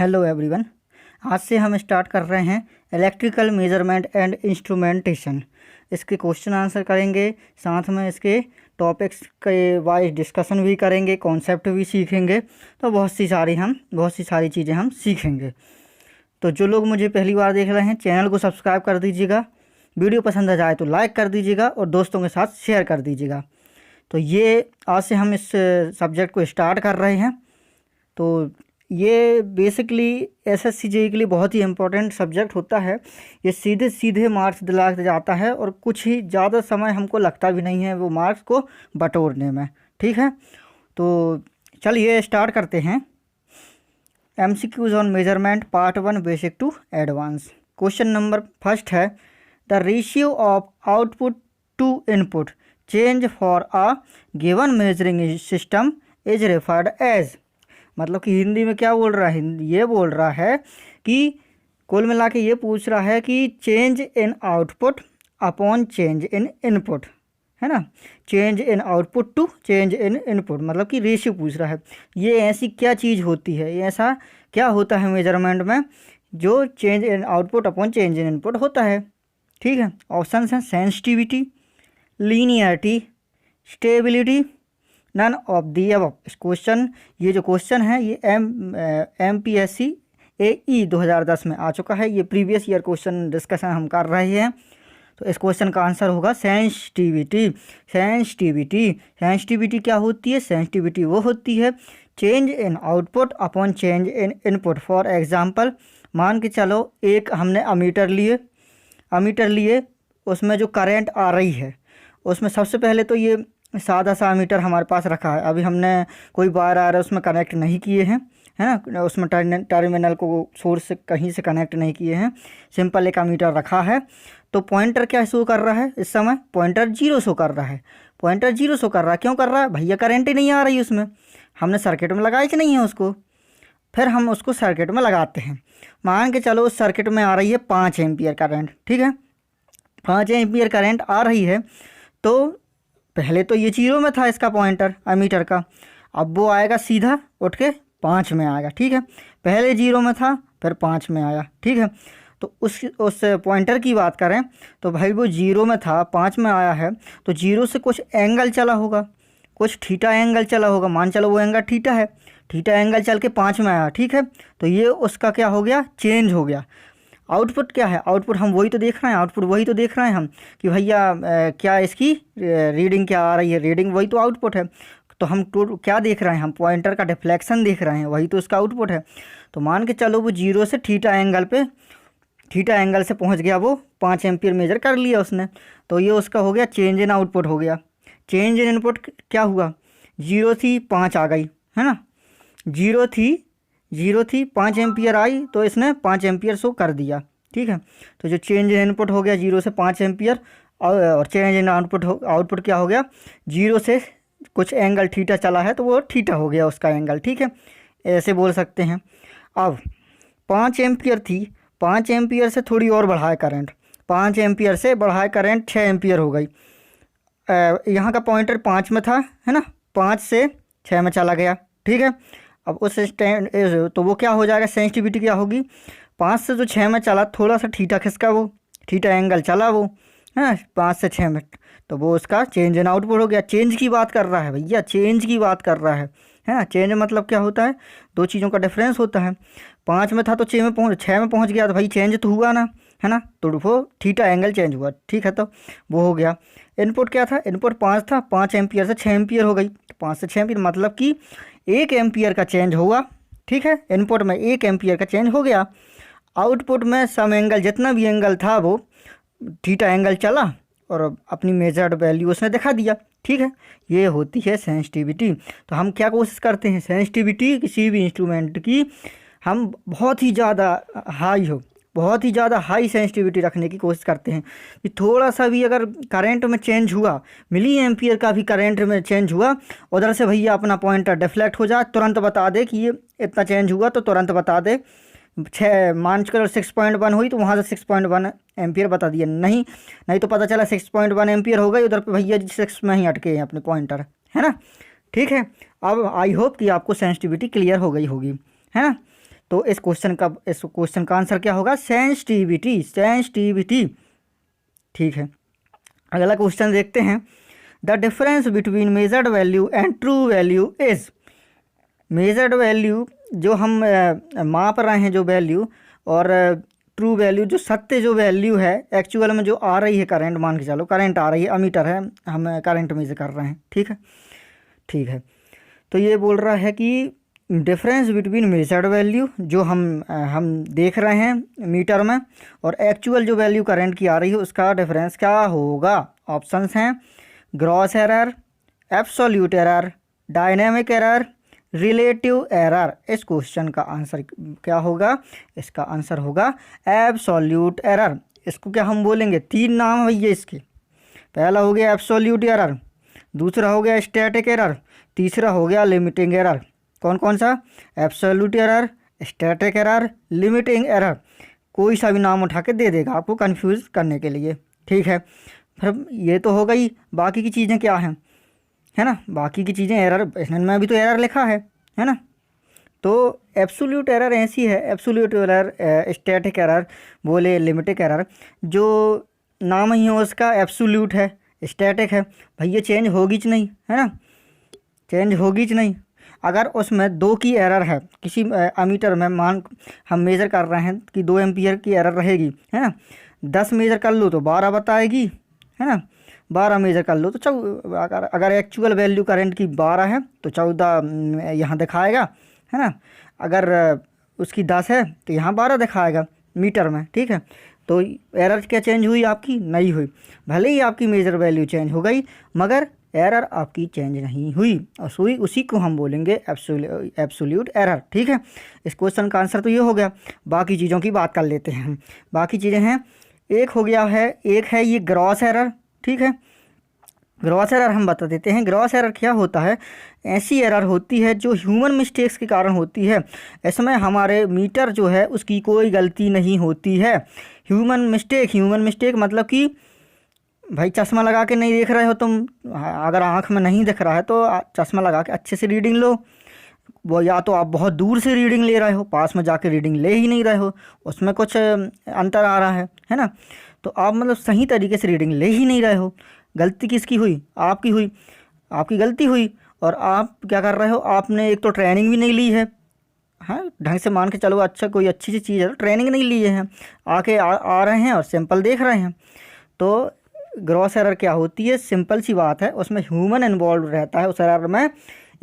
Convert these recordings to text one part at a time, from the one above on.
Hello everyone. आज से हम स्टार्ट कर रहे हैं इलेक्ट्रिकल मेजरमेंट एंड इंस्ट्रूमेंटेशन। इसके क्वेश्चन आंसर करेंगे, साथ में इसके टॉपिक्स के वाइज डिस्कशन भी करेंगे, कॉन्सेप्ट भी सीखेंगे। तो बहुत सी सारी चीज़ें हम सीखेंगे। तो जो लोग मुझे पहली बार देख रहे हैं, चैनल को सब्सक्राइब कर दीजिएगा, वीडियो पसंद आ जाए तो लाइक कर दीजिएगा और दोस्तों के साथ शेयर कर दीजिएगा। तो ये आज से हम इस सब्जेक्ट को स्टार्ट कर रहे हैं। तो ये बेसिकली एसएससी जेईई के लिए बहुत ही इम्पोर्टेंट सब्जेक्ट होता है। ये सीधे सीधे मार्क्स दिला जाता है और कुछ ही ज़्यादा समय हमको लगता भी नहीं है वो मार्क्स को बटोरने में। ठीक है, तो चलिए स्टार्ट करते हैं। MCQs on measurement part 1 basic to advance. Question number first है, the ratio of output to input change for a given measuring system is referred as. मतलब कि हिंदी में क्या बोल रहा है, ये बोल रहा है कि कुल मिला के ये पूछ रहा है कि change in output upon change in input, है ना। Change in output to change in input, मतलब कि रेशियो पूछ रहा है। ये ऐसी क्या चीज़ होती है, ये ऐसा क्या होता है मेजरमेंट में जो change in output upon change in input होता है। ठीक है, ऑप्शन हैं sensitivity, linearity, stability, none of the above. इस क्वेश्चन ये जो क्वेश्चन है ये MPSC AE 2010 में आ चुका है। ये प्रीवियस ईयर क्वेश्चन डिस्कशन हम कर रहे हैं। तो इस क्वेश्चन का आंसर होगा सेंसिटिविटी। सेंसिटिविटी क्या होती है? सेंसिटिविटी वो होती है change in output upon change in input. For example, मान के चलो एक हमने अमीटर लिए, उसमें जो करंट आ रही है उसमें सबसे पहले तो ये सादा सा मीटर हमारे पास रखा है। अभी हमने कोई वायर आ रहा है उसमें कनेक्ट नहीं किए हैं, है ना, उसमें टर्मिनल को सोर्स से कहीं से कनेक्ट नहीं किए हैं, सिंपल एक मीटर रखा है। तो पॉइंटर क्या शो कर रहा है? इस समय पॉइंटर 0 शो कर रहा है। क्यों कर रहा है भैया? करंट ही नहीं आ रही उसमें, हमने सर्किट में लगाई कि नहीं है उसको। फिर हम उसको सर्किट में लगाते हैं। मान के चलो उस सर्किट में आ रही है 5 एम्पियर करंट। ठीक है, 5 एम्पियर करंट आ रही है। तो पहले तो ये 0 में था इसका पॉइंटर अमीटर का, अब वो आएगा सीधा उठ के 5 में आएगा। ठीक है, पहले 0 में था फिर 5 में आया। ठीक है, तो उस पॉइंटर की बात करें तो भाई वो 0 में था 5 में आया है, तो 0 से कुछ एंगल चला होगा, कुछ थीटा एंगल चला होगा। मान चलो वो एंगल थीटा है, थीटा एंगल चल के 5 में आया। ठीक है, तो ये उसका क्या हो गया? चेंज हो गया। आउटपुट क्या है? आउटपुट हम वही तो देख रहे हैं हम कि भैया क्या इसकी रीडिंग क्या आ रही है, रीडिंग वही तो आउटपुट है। तो हम क्या देख रहे हैं? हम पॉइंटर का डिफ्लेक्शन देख रहे हैं, वही तो उसका आउटपुट है। तो मान के चलो वो 0 से थीटा एंगल से पहुंच गया, वो 5 एम्पियर मेजर कर लिया उसने। तो ये उसका हो गया चेंज इन आउटपुट हो गया। चेंज इन इनपुट क्या हुआ? 0 थी 5 आ गई, है ना। 0 थी 5 एम्पियर आई तो इसने 5 एम्पियर शो कर दिया। ठीक है, तो जो चेंज इन इनपुट हो गया 0 से 5 एम्पियर, और चेंज इन आउटपुट क्या हो गया? 0 से कुछ एंगल थीटा चला है तो वो थीटा हो गया उसका एंगल। ठीक है, ऐसे बोल सकते हैं। अब 5 एम्पियर थी, 5 एम्पियर से थोड़ी और बढ़ाए करंट, 5 एम्पियर से बढ़ाए करंट 6 एम्पियर हो गई। यहाँ का पॉइंटर 5 में था, है ना, 5 से 6 में चला गया। ठीक है, अब उस तो वो क्या हो जाएगा? सेंसिटिविटी क्या होगी? 5 से जो 6 में चला, थोड़ा सा थीटा खिसका, वो थीटा एंगल चला वो, है 5 से 6 में, तो वो उसका चेंज इन आउटपुट हो गया। चेंज की बात कर रहा है भैया, चेंज की बात कर रहा है ना। चेंज मतलब क्या होता है? दो चीज़ों का डिफरेंस होता है। 5 में था तो 6 में पहुँच गया, तो भाई चेंज तो हुआ ना, है ना, तो वो थीटा एंगल चेंज हुआ। ठीक है, तो वो हो गया। इनपुट क्या था? इनपुट 5 था, 5 एम्पियर से 6 एम्पियर हो गई, तो 5 से 6 एम्पियर मतलब कि 1 एम्पियर का चेंज हुआ। ठीक है, इनपुट में 1 एम्पियर का चेंज हो गया। आउटपुट में सम एंगल, जितना भी एंगल था वो थीटा एंगल चला और अपनी मेजर्ड वैल्यू उसने दिखा दिया। ठीक है, ये होती है सेंसिटिविटी। तो हम क्या कोशिश करते हैं? सेंसिटिविटी किसी भी इंस्ट्रूमेंट की हम बहुत ही ज़्यादा हाई सेंसिटिविटी रखने की कोशिश करते हैं कि थोड़ा सा भी अगर करंट में चेंज हुआ, मिली एम्पियर का भी करंट में चेंज हुआ, उधर से भैया अपना पॉइंटर डिफ्लेक्ट हो जाए, तुरंत बता दे कि ये इतना चेंज हुआ, तो तुरंत बता दे। 6 मान कर 6.1 हुई तो वहाँ से 6.1 एम्पियर बता दिया। नहीं तो पता चला 6.1 एम्पियर हो गई, उधर पे भैया 6 में ही अटके हैं अपने पॉइंटर, है ना। ठीक है, अब आई होप कि आपको सेंसिटिविटी क्लियर हो गई होगी, है ना। तो इस क्वेश्चन का आंसर क्या होगा? सेंसिटिविटी। ठीक है, अगला क्वेश्चन देखते हैं। The difference between measured value and true value is. Measured value जो हम माप रहे हैं जो वैल्यू, और ट्रू वैल्यू जो सत्य जो वैल्यू है एक्चुअल में जो आ रही है करंट, मान के चलो करंट आ रही है, अमीटर है, हम करंट मेजर कर रहे हैं। ठीक है, तो ये बोल रहा है कि डिफरेंस बिटवीन मेजर्ड वैल्यू जो हम देख रहे हैं मीटर में, और एक्चुअल जो वैल्यू करंट की आ रही है उसका डिफरेंस क्या होगा? ऑप्शंस हैं gross error, absolute error, dynamic error, relative error. इस क्वेश्चन का आंसर क्या होगा? इसका आंसर होगा एब्सोल्यूट एरर। इसको क्या हम बोलेंगे? 3 नाम है भैया इसके। पहला हो गया एब्सोल्यूट एरर, दूसरा हो गया स्टैटिक एरर, तीसरा हो गया लिमिटिंग एरर। कौन कौन सा? Absolute error, static error, limiting error. कोई सा भी नाम उठा के दे देगा आपको कंफ्यूज करने के लिए। ठीक है, फिर ये तो हो गई। बाकी की चीज़ें क्या हैं, है ना? बाकी की चीज़ें एरर, इसमें भी तो एरर लिखा है ना? तो एब्सोल्यूट एरर ऐसी है, एब्सोल्यूट एरर, स्टैटिक एरर बोले, लिमिटिंग एरर, जो नाम ही है उसका एब्सोल्यूट है, स्टैटिक है, भैया चेंज होगी च नहीं, है ना? चेंज होगी च नहीं। अगर उसमें 2 की एरर है, किसी अमीटर में मान हम मेज़र कर रहे हैं कि 2 एम्पियर की एरर रहेगी, है ना? 10 मेज़र कर लो तो 12 बताएगी, है ना? 12 मेज़र कर लो तो अगर एक्चुअल वैल्यू करंट की 12 है तो 14 यहाँ दिखाएगा, है ना? अगर उसकी 10 है तो यहाँ 12 दिखाएगा मीटर में। ठीक है, तो एरर क्या चेंज हुई? आपकी नहीं हुई। भले ही आपकी मेजर वैल्यू चेंज हो गई मगर एरर आपकी चेंज नहीं हुई, और उसी को हम बोलेंगे एब्सोल्यूट एरर। ठीक है, इस क्वेश्चन का आंसर तो ये हो गया। बाकी चीज़ों की बात कर लेते हैं हम। बाकी चीज़ें हैं, एक हो गया है, एक है ये ग्रॉस एरर। ठीक है, ग्रॉस एरर हम बता देते हैं। ग्रॉस एरर क्या होता है? ऐसी एरर होती है जो ह्यूमन मिस्टेक्स के कारण होती है। इसमें हमारे मीटर जो है उसकी कोई गलती नहीं होती है। ह्यूमन मिस्टेक मतलब कि भाई चश्मा लगा के नहीं देख रहे हो तुम, अगर आँख में नहीं दिख रहा है तो चश्मा लगा के अच्छे से रीडिंग लो। वो या तो आप बहुत दूर से रीडिंग ले रहे हो, पास में जाके रीडिंग ले ही नहीं रहे हो, उसमें कुछ अंतर आ रहा है ना? तो आप मतलब सही तरीके से रीडिंग ले ही नहीं रहे हो। गलती किसकी हुई? आपकी हुई, आपकी गलती हुई। और आप क्या कर रहे हो? आपने एक तो ट्रेनिंग भी नहीं ली है, हाँ ढंग से मान के चलो, अच्छा कोई अच्छी सी चीज़ है तो ट्रेनिंग नहीं ली है, आके आ रहे हैं और सैंपल देख रहे हैं। तो ग्रॉस एरर क्या होती है? सिंपल सी बात है, उसमें ह्यूमन इन्वॉल्व रहता है। उस एरर में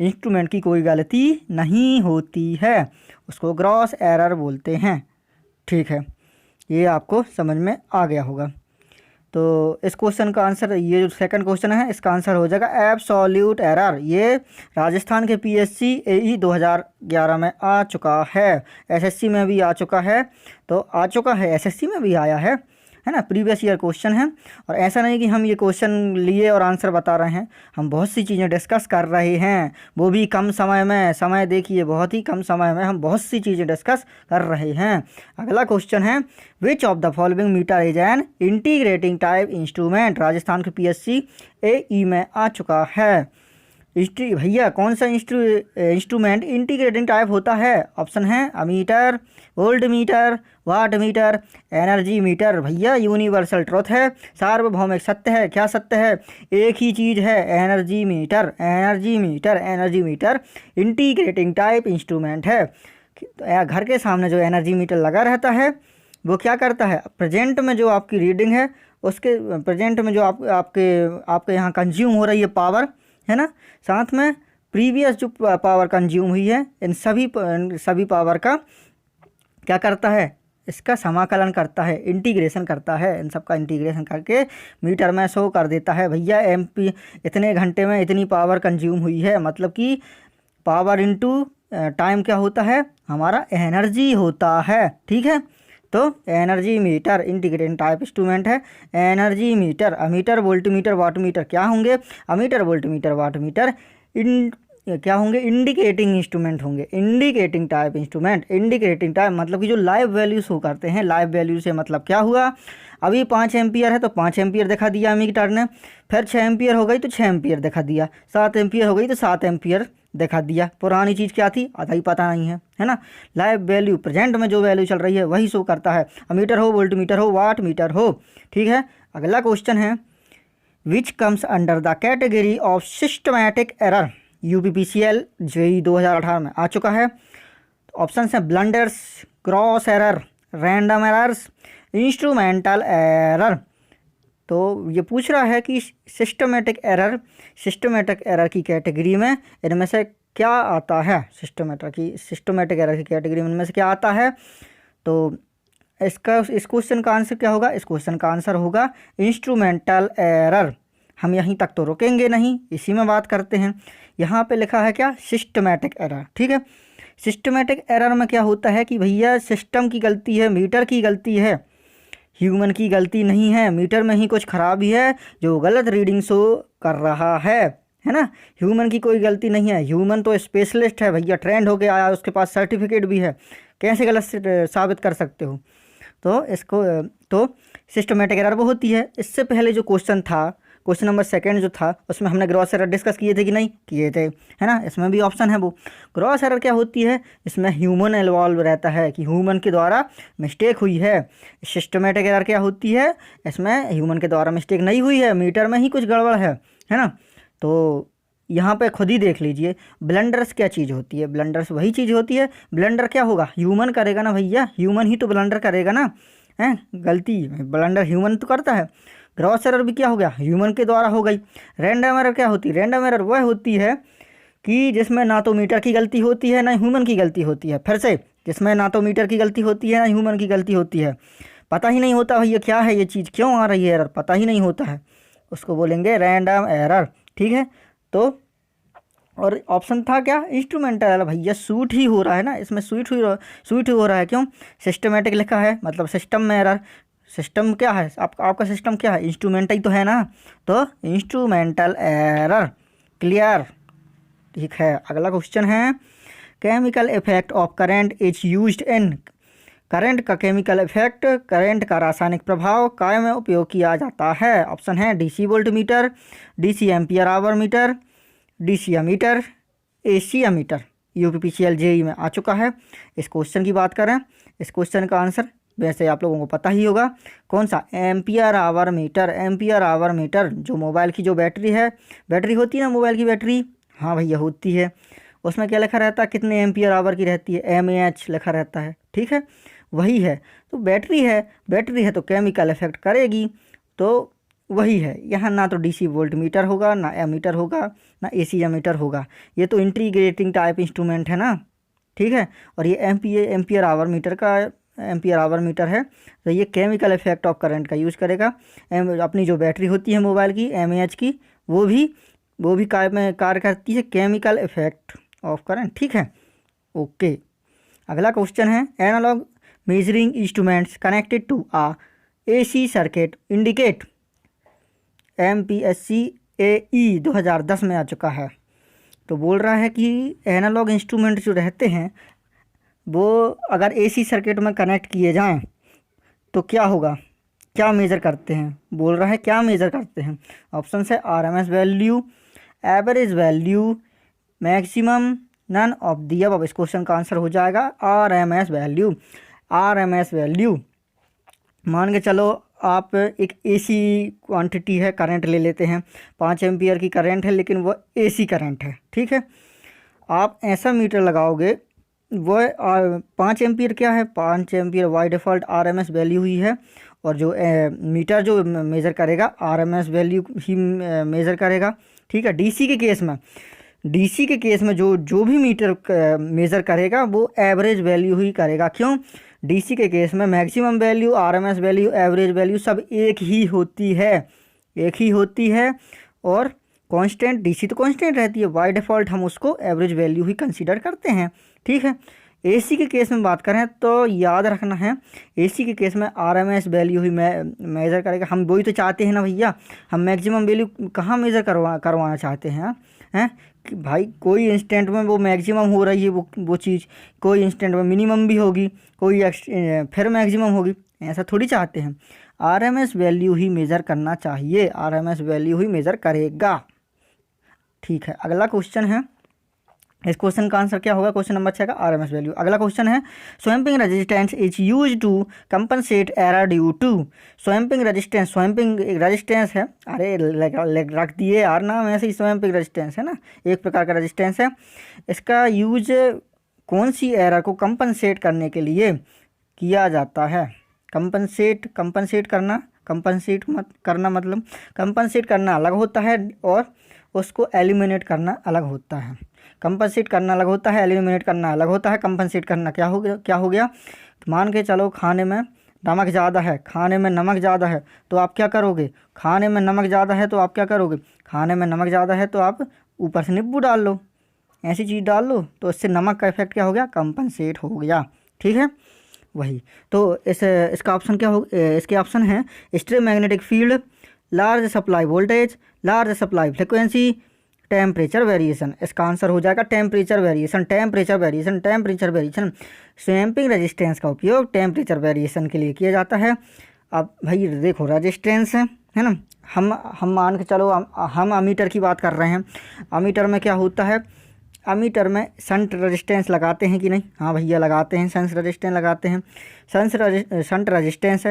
इंस्ट्रूमेंट की कोई गलती नहीं होती है, उसको ग्रॉस एरर बोलते हैं। ठीक है, ये आपको समझ में आ गया होगा। तो इस क्वेश्चन का आंसर, ये जो सेकंड क्वेश्चन है इसका आंसर हो जाएगा एब्सोल्यूट एरर। ये राजस्थान के पीएससी एई 2011 में आ चुका है, एसएससी में भी आ चुका है, तो आ चुका है, एसएससी में भी आया है ना? प्रीवियस ईयर क्वेश्चन है। और ऐसा नहीं कि हम ये क्वेश्चन लिए और आंसर बता रहे हैं, हम बहुत सी चीज़ें डिस्कस कर रहे हैं, वो भी कम समय में। समय देखिए, बहुत ही कम समय में हम बहुत सी चीज़ें डिस्कस कर रहे हैं। अगला क्वेश्चन है, which of the following meter is an integrating type instrument? Rajasthan के पीएससी एई में आ चुका है। भैया कौन सा इंस्ट्रूमेंट इंटीग्रेटिंग टाइप होता है? ऑप्शन है ammeter, voltmeter, wattmeter, energy meter. भैया यूनिवर्सल ट्रुथ है, सार्वभौमिक सत्य है। क्या सत्य है? एक ही चीज़ है, energy metre. Energy meter integrating type instrument है। घर के सामने जो एनर्जी मीटर लगा रहता है वो क्या करता है? प्रेजेंट में जो आपकी रीडिंग है उसके प्रेजेंट में जो आपके यहाँ कंज्यूम हो रही है पावर, है ना, साथ में प्रीवियस जो पावर कंज्यूम हुई है, इन सभी पावर का क्या करता है? इसका समाकलन करता है, इंटीग्रेशन करता है। इन सब का इंटीग्रेशन करके मीटर में शो कर देता है, भैया एमपी इतने घंटे में इतनी पावर कंज्यूम हुई है। मतलब कि पावर इनटू टाइम क्या होता है? हमारा एनर्जी होता है। ठीक है, तो energy meter integrating type instrument है। Energy meter, ammeter, voltmeter, wattmeter क्या होंगे? अमीटर, वोल्टमीटर, वाटमीटर क्या होंगे? इंडिकेटिंग इंस्ट्रूमेंट होंगे। Indicating type instrument, indicating type मतलब कि जो लाइव वैल्यू शो करते हैं। लाइव वैल्यू से मतलब क्या हुआ? अभी 5 एम्पियर है तो 5 एम्पियर दिखा दिया मीटर ने, फिर 6 एम्पियर हो गई तो 6 एम्पियर दिखा दिया, 7 एम्पियर हो गई तो 7 एम्पियर दिखा दिया। पुरानी चीज़ क्या थी आधा ही पता नहीं है ना। लाइव वैल्यू प्रेजेंट में जो वैल्यू चल रही है वही शो करता है, अमीटर हो, वोल्ट मीटर हो, वाट मीटर हो। ठीक है, अगला क्वेश्चन है which comes under the category of systematic error. UPPCL JE 2018 में आ चुका है। ऑप्शन है blunders, gross error, random errors, instrumental error. तो ये पूछ रहा है कि सिस्टमेटिक एरर की कैटेगरी में इनमें से क्या आता है, सिस्टमेटिक एरर की कैटेगरी में इनमें से क्या आता है। तो इस क्वेश्चन का आंसर क्या होगा, इस क्वेश्चन का आंसर होगा इंस्ट्रूमेंटल एरर। हम यहीं तक तो रुकेंगे नहीं, इसी में बात करते हैं। यहाँ पे लिखा है क्या, सिस्टमेटिक एरर। ठीक है, सिस्टमेटिक एरर में क्या होता है कि भैया सिस्टम की गलती है, मीटर की गलती है, ह्यूमन की गलती नहीं है। मीटर में ही कुछ खराबी है जो गलत रीडिंग शो कर रहा है ना। ह्यूमन की कोई गलती नहीं है, ह्यूमन तो स्पेशलिस्ट है भैया, ट्रेंड होके आया, उसके पास सर्टिफिकेट भी है, कैसे गलत साबित कर सकते हो। तो इसको तो सिस्टमेटिक एरर वो होती है। इससे पहले जो क्वेश्चन था, क्वेश्चन नंबर 2 जो था, उसमें हमने ग्रॉस एरर डिस्कस किए थे कि नहीं किए थे, है ना। इसमें भी ऑप्शन है वो। ग्रॉस एरर क्या होती है, इसमें ह्यूमन इन्वॉल्व रहता है कि ह्यूमन के द्वारा मिस्टेक हुई है। सिस्टमेटिक एरर क्या होती है, इसमें ह्यूमन के द्वारा मिस्टेक नहीं हुई है, मीटर में ही कुछ गड़बड़ है ना। तो यहाँ पे खुद ही देख लीजिए ब्लंडर्स क्या चीज़ होती है। ब्लंडर्स वही चीज़ होती है, ब्लंडर क्या होगा, ह्यूमन करेगा ना भैया, ह्यूमन ही तो ब्लंडर करेगा ना, है गलती ब्लंडर ह्यूमन तो करता है। ग्रॉस एरर भी क्या हो गया, ह्यूमन के द्वारा हो गई। रैंडम एरर क्या होती है, रैंडम एरर वह होती है कि जिसमें ना तो मीटर की गलती होती है ना ह्यूमन की गलती होती है। फिर से, जिसमें ना तो मीटर की गलती होती है ना ह्यूमन की गलती होती है, पता ही नहीं होता भैया क्या है ये चीज़, क्यों आ रही है एरर, पता ही नहीं होता है, उसको बोलेंगे रैंडम एरर। ठीक है, तो और ऑप्शन था क्या, इंस्ट्रूमेंटल एरर। भैया सूट ही हो रहा है ना, इसमें सूट ही हो रहा है, क्यों, सिस्टमेटिक लिखा है, मतलब सिस्टम में एरर। सिस्टम क्या है, आपका सिस्टम क्या है, इंस्ट्रूमेंट ही तो है ना, तो इंस्ट्रूमेंटल एरर। क्लियर। ठीक है, अगला क्वेश्चन है chemical effect of current is used in. Current का केमिकल इफेक्ट, करंट का रासायनिक प्रभाव काय में उपयोग किया जाता है। ऑप्शन है DC voltmeter, DC ampere hour meter, DC ammeter, AC ammeter. UPPCL JE में आ चुका है। इस क्वेश्चन की बात करें, इस क्वेश्चन का आंसर वैसे आप लोगों को पता ही होगा, कौन सा, ampere hour meter. Ampere hour meter जो मोबाइल की जो बैटरी है, बैटरी होती है ना मोबाइल की बैटरी, हाँ भैया होती है, उसमें क्या लिखा रहता है, कितने एम्पियर आवर की रहती है, एमएएच लिखा रहता है। ठीक है, वही है। तो बैटरी है तो केमिकल इफेक्ट करेगी, तो वही है। यहाँ ना तो डीसी वोल्ट मीटर होगा, ना एमीटर होगा, ना एसी एमीटर होगा, ये तो इंटीग्रेटिंग टाइप इंस्ट्रूमेंट है ना। ठीक है, और ये एम्पियर आवर मीटर है, तो ये केमिकल इफेक्ट ऑफ करंट का यूज़ करेगा। अपनी जो बैटरी होती है मोबाइल की एमएएच की, वो भी कार्य करती है केमिकल इफेक्ट ऑफ करंट। ठीक है, ओके। अगला क्वेश्चन है analogue measuring instruments connected to a AC circuit indicate. MPSC AE 2010 में आ चुका है। तो बोल रहा है कि एनालॉग इंस्ट्रूमेंट जो रहते हैं वो अगर एसी सर्किट में कनेक्ट किए जाएं तो क्या होगा, क्या मेज़र करते हैं, बोल रहा है क्या मेज़र करते हैं। ऑप्शन है RMS value, average value, maximum, none of the above. इस क्वेश्चन का आंसर हो जाएगा RMS वैल्यू। RMS वैल्यू, मान के चलो आप एक एसी क्वांटिटी है, करंट ले लेते हैं, 5 एम्पियर की करंट है, लेकिन वो एसी करंट है। ठीक है, आप ऐसा मीटर लगाओगे, वो 5 एम्पियर क्या है, 5 ampere by default RMS value ही है, और जो मीटर जो मेज़र करेगा RMS वैल्यू ही मेज़र करेगा। ठीक है, डीसी के केस में जो भी मीटर मेज़र करेगा वो एवरेज वैल्यू ही करेगा। क्यों, डीसी के केस में maximum value, RMS value, average value सब एक ही होती है, और कांस्टेंट, डीसी तो कांस्टेंट रहती है, बाय डिफ़ॉल्ट हम उसको एवरेज वैल्यू ही कंसीडर करते हैं। ठीक है, एसी के केस में बात करें तो याद रखना है, एसी के केस में RMS वैल्यू ही मेज़र करेगा। हम वही तो चाहते हैं ना भैया, हम मैक्सिमम वैल्यू कहाँ मेज़र करवाना चाहते हैं, हैं कि भाई कोई इंस्टेंट में वो मैक्सिमम हो रही है वो चीज़, कोई इंस्टेंट में मिनिमम भी होगी, कोई फिर मैक्सिमम होगी, ऐसा थोड़ी चाहते हैं। RMS वैल्यू ही मेज़र करना चाहिए, RMS वैल्यू ही मेज़र करेगा। ठीक है, अगला क्वेश्चन है इस क्वेश्चन का आंसर क्या होगा? क्वेश्चन नंबर 6 का RMS वैल्यू। अगला क्वेश्चन है swamping resistance is use to compensate error due to. Swamping resistance है, अरे रख दिए यार नाम ऐसे ही, स्वैम्पिंग रेजिस्टेंस है ना, एक प्रकार का रेजिस्टेंस है। इसका यूज कौन सी एरर को कंपनसेट करने के लिए किया जाता है? कंपनसेट करना अलग होता है और उसको एलिमिनेट करना अलग होता है। कंपनसेट करना अलग होता है, एलिमिनेट करना अलग होता है। कंपनसेट करना क्या हो गया? तो मान के चलो खाने में नमक ज़्यादा है, तो आप क्या करोगे? खाने में नमक ज़्यादा है तो आप ऊपर से नींबू डाल लो, ऐसी चीज़ डाल लो, तो इससे नमक का इफेक्ट क्या हो गया? कंपनसेट हो गया। ठीक है, वही तो इसका ऑप्शन क्या हो? इसके ऑप्शन है extreme magnetic field, large supply voltage, large supply frequency, temperature variation. इसका आंसर हो जाएगा टेम्परेचर वेरिएशन। स्वैम्पिंग रेजिस्टेंस का उपयोग टेम्परेचर वेरिएशन के लिए किया जाता है। अब भाई देखो रेजिस्टेंस है ना, हम मान के चलो हम अमीटर की बात कर रहे हैं। अमीटर में क्या होता है? अमीटर में शंट रेजिस्टेंस लगाते हैं कि नहीं? हाँ भैया लगाते हैं, शंट रेजिस्टेंस लगाते हैं। शंट रेजिस्टेंस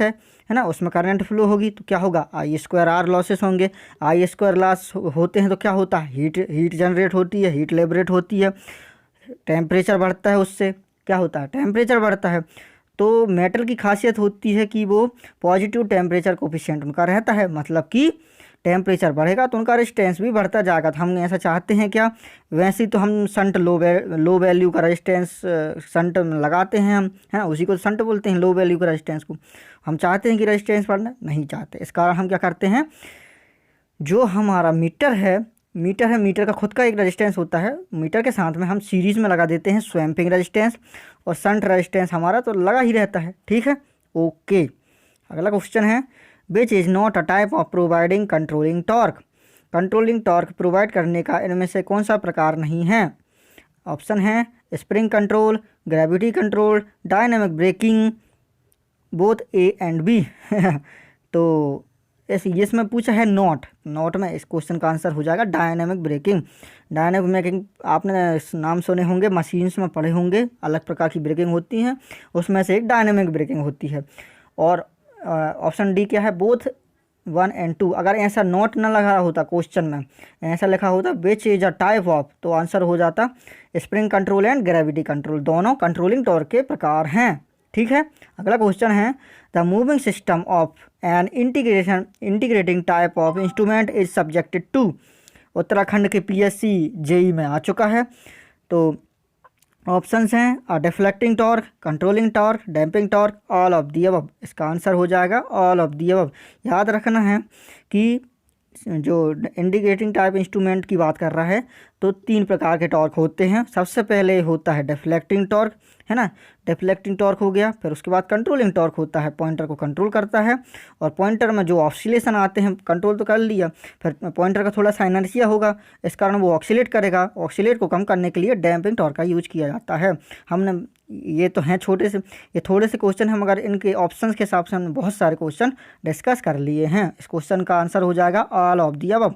है ना, उसमें करंट फ्लो होगी तो क्या होगा? I²R लॉसेस होंगे। I² लॉस होते हैं तो क्या होता है? हीट जनरेट होती है, हीट लिबरेट होती है, टेम्परेचर बढ़ता है, उससे क्या होता है? टेम्परेचर बढ़ता है। तो मेटल की खासियत होती है कि वो पॉजिटिव टेम्परेचर कोफिशिएंट उनका रहता है, मतलब कि टेम्परेचर बढ़ेगा तो उनका रेजिस्टेंस भी बढ़ता जाएगा। तो हम ऐसा चाहते हैं क्या? वैसे तो हम शंट लो वैल्यू का रेजिस्टेंस शंट लगाते हैं हम, है ना, उसी को शंट बोलते हैं, लो वैल्यू का रेजिस्टेंस को। हम चाहते हैं कि रेजिस्टेंस बढ़ना नहीं चाहते, इस कारण हम क्या करते हैं? जो हमारा मीटर है, मीटर का खुद का एक रेजिस्टेंस होता है, मीटर के साथ में हम सीरीज में लगा देते हैं स्वैम्पिंग रेजिस्टेंस, और शंट रेजिस्टेंस हमारा तो लगा ही रहता है। ठीक है, ओके। अगला क्वेश्चन है which is not a type of providing controlling torque provide करने का इनमें से कौन सा प्रकार नहीं है? ऑप्शन है spring control, gravity control, dynamic braking, both A and B। तो इसमें पूछा है नॉट में इस क्वेश्चन का आंसर हो जाएगा डायनेमिक ब्रेकिंग। आपने नाम सुने होंगे, मशीन्स में पढ़े होंगे, अलग प्रकार की ब्रेकिंग होती हैं, उसमें से एक डायनेमिक ब्रेकिंग होती है। और ऑप्शन डी क्या है? Both 1 and 2। अगर ऐसा नोट ना लगा होता क्वेश्चन में, ऐसा लिखा होता which is a type of, तो आंसर हो जाता spring control and gravity control, दोनों कंट्रोलिंग टॉर्क के प्रकार हैं। ठीक है, अगला क्वेश्चन है the moving system of an integrating type of instrument is subjected to. Uttarakhand के PSC JEE में आ चुका है। तो ऑप्शंस हैं deflecting torque, controlling torque, damping torque, all of the above. इसका आंसर हो जाएगा ऑल ऑफ दी अबव। याद रखना है कि जो इंडिकेटिंग टाइप इंस्ट्रूमेंट की बात कर रहा है तो 3 प्रकार के टॉर्क होते हैं। सबसे पहले होता है डिफ्लेक्टिंग टॉर्क, है ना, डिफ्लेक्टिंग टॉर्क हो गया। फिर उसके बाद कंट्रोलिंग टॉर्क होता है, पॉइंटर को कंट्रोल करता है, और पॉइंटर में जो ऑक्सीलेशन आते हैं, कंट्रोल तो कर लिया, फिर पॉइंटर का थोड़ा सा इनर्शिया होगा, इस कारण वो ऑक्सीलेट करेगा। ऑक्सीलेट को कम करने के लिए डैम्पिंग टॉर्क का यूज किया जाता है। हमने ये तो हैं ये थोड़े से क्वेश्चन हैं, मगर इनके ऑप्शंस के हिसाब से हमने बहुत सारे क्वेश्चन डिस्कस कर लिए हैं। इस क्वेश्चन का आंसर हो जाएगा ऑल ऑफ दी अबव।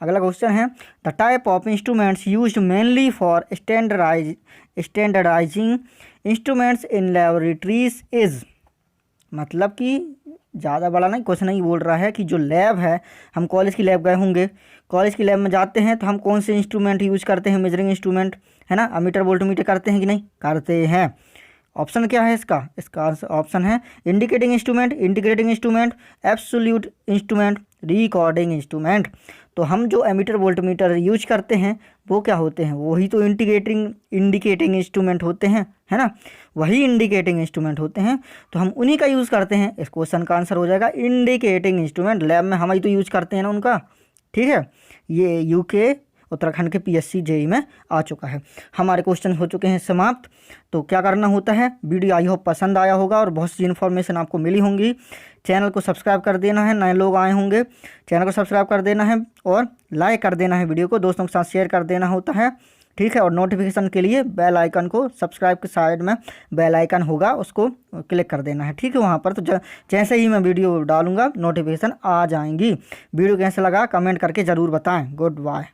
अगला क्वेश्चन है the type of instruments used mainly for standardising instruments in laboratories is. मतलब कि ज़्यादा बड़ा नहीं, कुछ नहीं बोल रहा है कि जो लैब है, हम कॉलेज की लैब गए होंगे, कॉलेज की लैब में जाते हैं तो हम कौन से इंस्ट्रूमेंट यूज करते हैं? मेजरिंग इंस्ट्रूमेंट, है ना, अमीटर वोल्टमीटर करते हैं कि नहीं? करते हैं। ऑप्शन क्या है इसका ऑप्शन है indicating instrument, integrating instrument, absolute instrument, recording instrument. तो हम जो एमीटर वोल्टमीटर यूज करते हैं वो क्या होते हैं? वही तो इंडिकेटिंग इंस्ट्रूमेंट होते हैं, है ना, वही इंडिकेटिंग इंस्ट्रूमेंट होते हैं, तो हम उन्हीं का यूज़ करते हैं। इस क्वेश्चन का आंसर हो जाएगा इंडिकेटिंग इंस्ट्रूमेंट। लैब में हम ही तो यूज करते हैं ना उनका। ठीक है, ये यूके उत्तराखंड के PSC JEE में आ चुका है। हमारे क्वेश्चन हो चुके हैं समाप्त। तो क्या करना होता है? वीडियो आई होप पसंद आया होगा और बहुत सी इन्फॉर्मेशन आपको मिली होंगी। चैनल को सब्सक्राइब कर देना है, नए लोग आए होंगे, चैनल को सब्सक्राइब कर देना है और लाइक कर देना है, वीडियो को दोस्तों के साथ शेयर कर देना होता है। ठीक है, और नोटिफिकेशन के लिए बेल आइकन को, सब्सक्राइब के साइड में बेल आइकन होगा, उसको क्लिक कर देना है। ठीक है, वहाँ पर तो जैसे ही मैं वीडियो डालूंगा नोटिफिकेशन आ जाएंगी। वीडियो कैसा लगा कमेंट करके ज़रूर बताएं। Good bye.